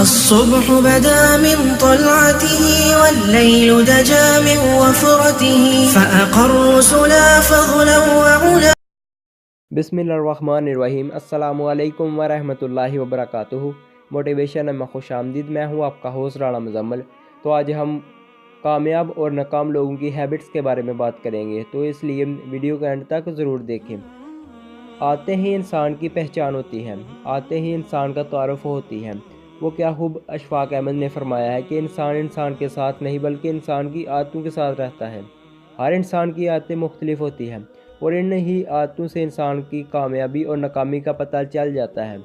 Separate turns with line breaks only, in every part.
الصبح بدا من طلعته والليل دجا من وفرته فأقر رسلا فضلا وعلا.
بسم اللہ الرحمن الرحیم. السلام علیکم ورحمۃ اللہ وبرکاتہ. موٹیویشن میں خوش آمدید. میں ہوں آپ کا ہوسٹ رانا مزمل. تو آج ہم کامیاب اور ناکام لوگوں کی ہیبٹس کے بارے میں بات کریں گے، تو اس لیے ویڈیو کا اینڈ تک ضرور دیکھیں. آتے ہی انسان کی پہچان ہوتی ہے، آتے ہی انسان کا تعارف ہوتی ہے. وہ کیا خوب اشفاق احمد نے فرمایا ہے کہ انسان انسان کے ساتھ نہیں بلکہ انسان کی عادتوں کے ساتھ رہتا ہے. ہر انسان کی عادتیں مختلف ہوتی ہیں اور ان ہی عادتوں سے انسان کی کامیابی اور ناکامی کا پتہ چل جاتا ہے.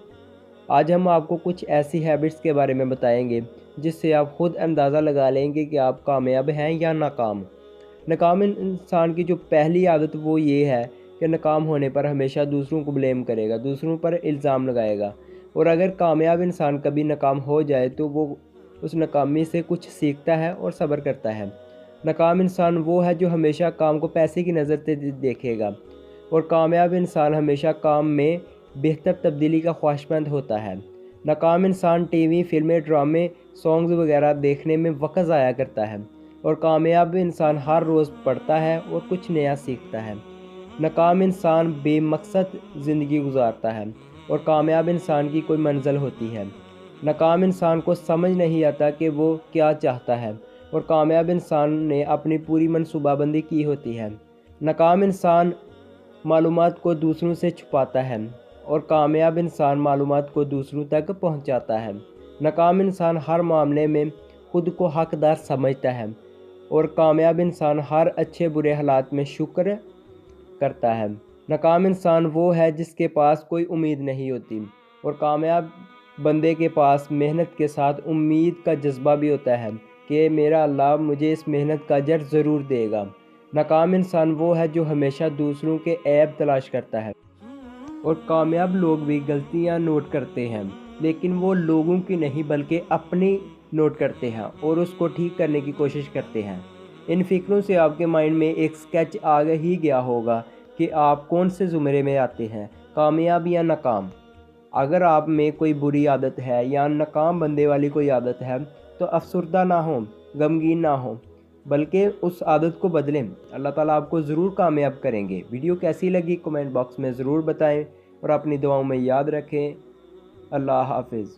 آج ہم آپ کو کچھ ایسی ہیبٹس کے بارے میں بتائیں گے جس سے آپ خود اندازہ لگا لیں گے کہ آپ کامیاب ہیں یا ناکام. ناکام انسان کی جو پہلی عادت وہ یہ ہے کہ ناکام ہونے پر ہمیشہ دوسروں کو بلیم کرے گا، دوسروں پر الزام لگائے گا. اور اگر کامیاب انسان کبھی ناکام ہو جائے تو وہ اس ناکامی سے کچھ سیکھتا ہے اور صبر کرتا ہے. ناکام انسان وہ ہے جو ہمیشہ کام کو پیسے کی نظر سے دیکھے گا، اور کامیاب انسان ہمیشہ کام میں بہتر تبدیلی کا خواہشمند ہوتا ہے. ناکام انسان ٹی وی، فلمیں، ڈرامے، سانگز وغیرہ دیکھنے میں وقت ضائع کرتا ہے، اور کامیاب انسان ہر روز پڑھتا ہے اور کچھ نیا سیکھتا ہے. ناکام انسان بے مقصد زندگی گزارتا ہے اور کامیاب انسان کی کوئی منزل ہوتی ہے. ناکام انسان کو سمجھ نہیں آتا کہ وہ کیا چاہتا ہے، اور کامیاب انسان نے اپنی پوری منصوبہ بندی کی ہوتی ہے. ناکام انسان معلومات کو دوسروں سے چھپاتا ہے اور کامیاب انسان معلومات کو دوسروں تک پہنچاتا ہے. ناکام انسان ہر معاملے میں خود کو حقدار سمجھتا ہے، اور کامیاب انسان ہر اچھے برے حالات میں شکر کرتا ہے. ناکام انسان وہ ہے جس کے پاس کوئی امید نہیں ہوتی، اور کامیاب بندے کے پاس محنت کے ساتھ امید کا جذبہ بھی ہوتا ہے کہ میرا اللہ مجھے اس محنت کا اجر ضرور دے گا. ناکام انسان وہ ہے جو ہمیشہ دوسروں کے عیب تلاش کرتا ہے، اور کامیاب لوگ بھی غلطیاں نوٹ کرتے ہیں، لیکن وہ لوگوں کی نہیں بلکہ اپنی نوٹ کرتے ہیں اور اس کو ٹھیک کرنے کی کوشش کرتے ہیں. ان فکروں سے آپ کے مائنڈ میں ایک سکیچ آ ہی گیا ہوگا کہ آپ کون سے زمرے میں آتے ہیں، کامیاب یا ناکام. اگر آپ میں کوئی بری عادت ہے یا ناکام بندے والی کوئی عادت ہے تو افسردہ نہ ہوں، غمگین نہ ہوں، بلکہ اس عادت کو بدلیں. اللہ تعالیٰ آپ کو ضرور کامیاب کریں گے. ویڈیو کیسی لگی کمنٹ باکس میں ضرور بتائیں اور اپنی دعاؤں میں یاد رکھیں. اللہ حافظ.